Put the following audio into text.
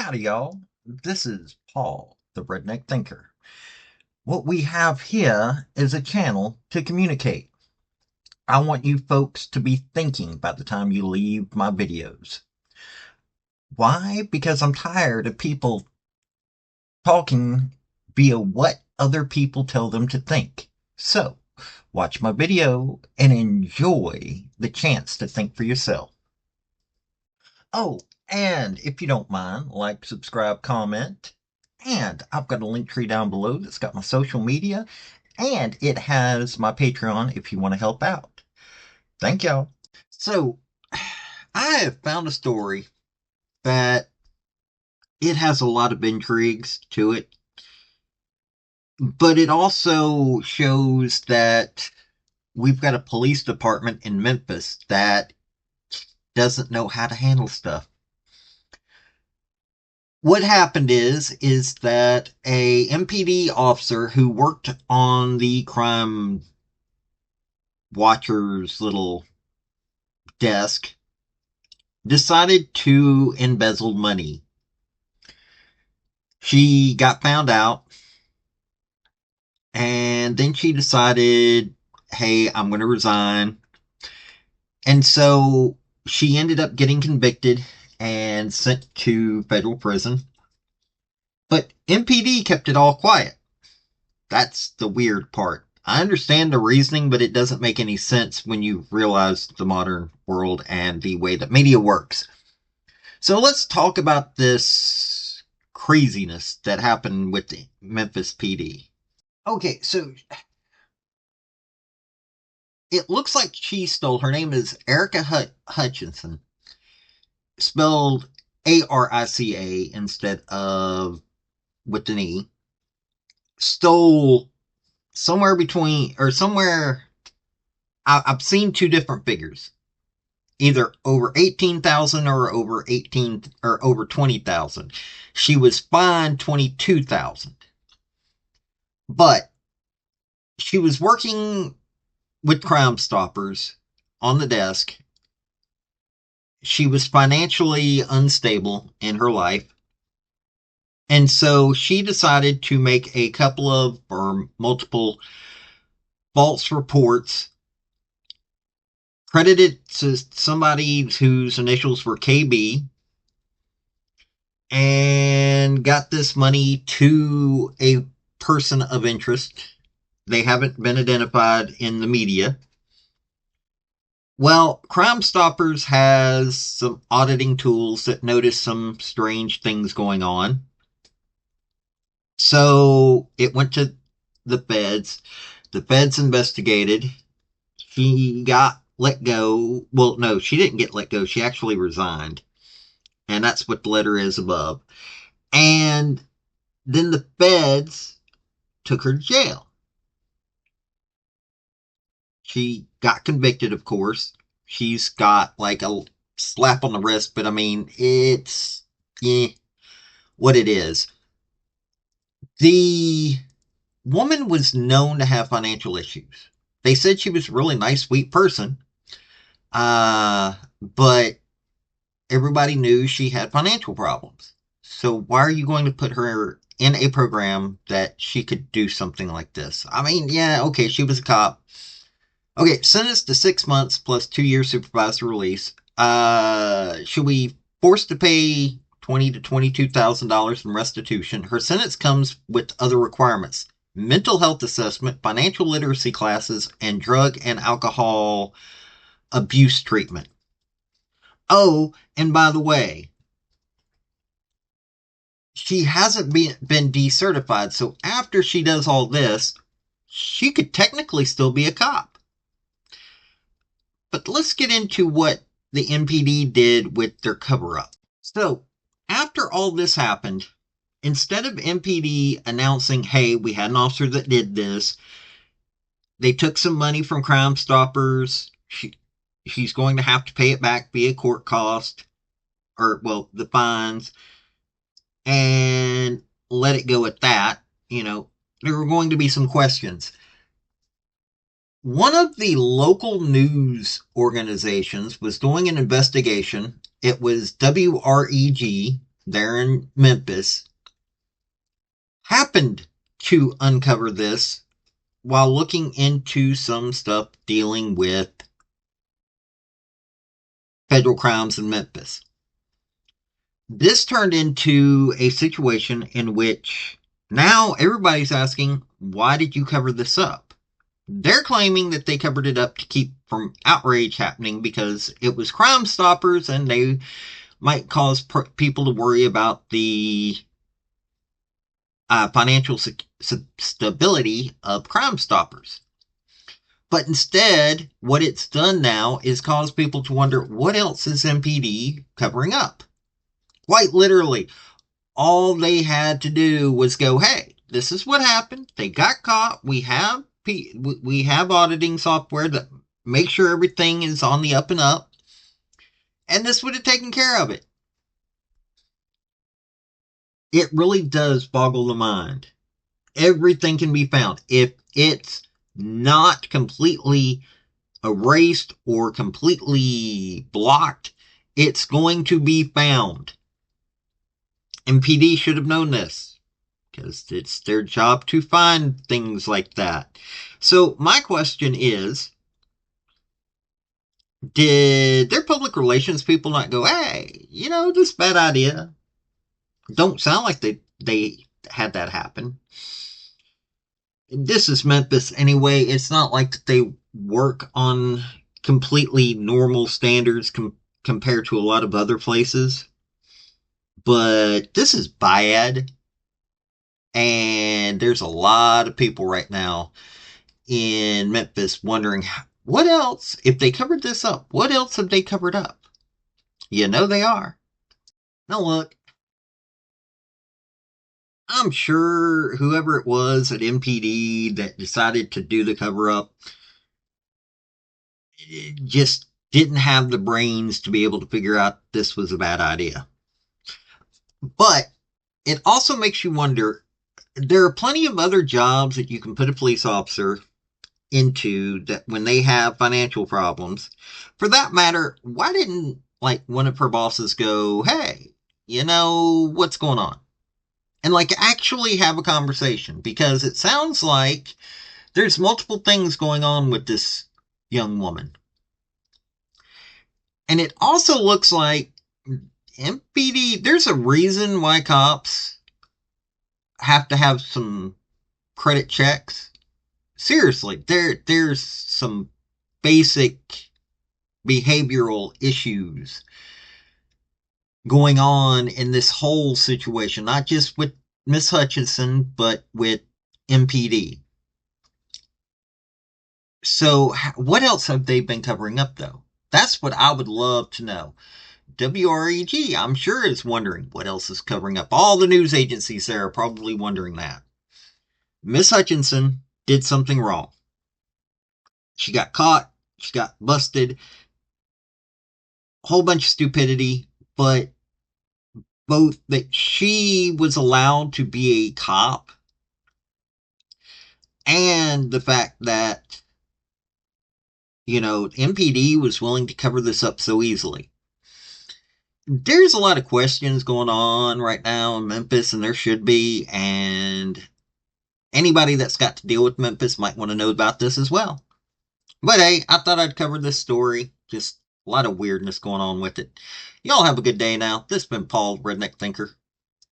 Howdy, y'all. This is Paul, the Redneck Thinker. What we have here is a channel to communicate. I want you folks to be thinking by the time you leave my videos. Why? Because I'm tired of people talking via what other people tell them to think. So, watch my video and enjoy the chance to think for yourself. Oh, and if you don't mind, like, subscribe, comment. And I've got a link tree down below that's got my social media, and it has my Patreon if you want to help out. Thank y'all. So, I have found a story that it has a lot of intrigues to it, but it also shows that we've got a police department in Memphis that doesn't know how to handle stuff. What happened is that a MPD officer who worked on the crime watcher's little desk decided to embezzle money. She got found out, and then she decided, hey, I'm going to resign. And so she ended up getting convicted and sent to federal prison. But MPD kept it all quiet. That's the weird part. I understand the reasoning, but it doesn't make any sense when you realize the modern world and the way that media works. So let's talk about this craziness that happened with the Memphis PD. Okay, so it looks like she stole, her name is Erica Hutchinson, spelled Arica instead of with an E, stole somewhere between, or somewhere, I've seen two different figures. Either over 18,000 or over 18 or over 20,000. She was fined 22,000. But she was working with Crime Stoppers on the desk. She was financially unstable in her life. And so she decided to make a couple of or multiple false reports credited to somebody whose initials were KB, and got this money to a person of interest. They haven't been identified in the media. Well, Crime Stoppers has some auditing tools that notice some strange things going on. So it went to the feds. The feds investigated. She got let go. Well, no, she didn't get let go. She actually resigned. And that's what the letter is above. And then the feds took her to jail. She got convicted, of course. She's got like a slap on the wrist, but I mean, it's what it is. The woman was known to have financial issues. They said she was a really nice, sweet person, but everybody knew she had financial problems. So why are you going to put her in a program that she could do something like this? I mean, yeah, okay, she was a cop. Okay, sentenced to 6 months plus 2 years supervised release. She'll be forced to pay $20,000 to $22,000 in restitution. Her sentence comes with other requirements: mental health assessment, financial literacy classes, and drug and alcohol abuse treatment. Oh, and by the way, she hasn't been decertified, so after she does all this, she could technically still be a cop. But let's get into what the MPD did with their cover-up. So, after all this happened, instead of MPD announcing, hey, we had an officer that did this, they took some money from Crime Stoppers. She's going to have to pay it back via court cost, or, well, the fines, and let it go at that. You know, there were going to be some questions. One of the local news organizations was doing an investigation. It was WREG, there in Memphis happened to uncover this while looking into some stuff dealing with federal crimes in Memphis. This turned into a situation in which now everybody's asking, why did you cover this up? They're claiming that they covered it up to keep from outrage happening because it was Crime Stoppers and they might cause people to worry about the financial stability of Crime Stoppers. But instead, what it's done now is cause people to wonder, what else is MPD covering up? Quite literally, all they had to do was go, hey, this is what happened. They got caught. We have auditing software that makes sure everything is on the up and up. And this would have taken care of it. It really does boggle the mind. Everything can be found. If it's not completely erased or completely blocked, it's going to be found. MPD should have known this because it's their job to find things like that. So my question is, did their public relations people not go, hey, this is a bad idea? Don't sound like they had that happen. This is Memphis anyway. It's not like they work on completely normal standards compared to a lot of other places. But this is bad. And there's a lot of people right now in Memphis wondering, what else, if they covered this up, what else have they covered up? They are. Now look, I'm sure whoever it was at MPD that decided to do the cover up just didn't have the brains to be able to figure out this was a bad idea. But it also makes you wonder, there are plenty of other jobs that you can put a police officer into that when they have financial problems. For that matter, why didn't one of her bosses go, hey, what's going on? And actually have a conversation, because it sounds like there's multiple things going on with this young woman. And it also looks like MPD, there's a reason why cops have to have some credit checks. Seriously, there's some basic behavioral issues going on in this whole situation, not just with Miss Hutchinson, but with MPD. So what else have they been covering up, though? That's what I would love to know. WREG, I'm sure, is wondering what else is covering up. All the news agencies there are probably wondering that. Miss Hutchinson did something wrong. She got caught. She got busted. A whole bunch of stupidity, but both that she was allowed to be a cop and the fact that, MPD was willing to cover this up so easily. There's a lot of questions going on right now in Memphis, and there should be, and anybody that's got to deal with Memphis might want to know about this as well. But hey, I thought I'd cover this story. Just a lot of weirdness going on with it. Y'all have a good day now. This has been Paul, Redneck Thinker.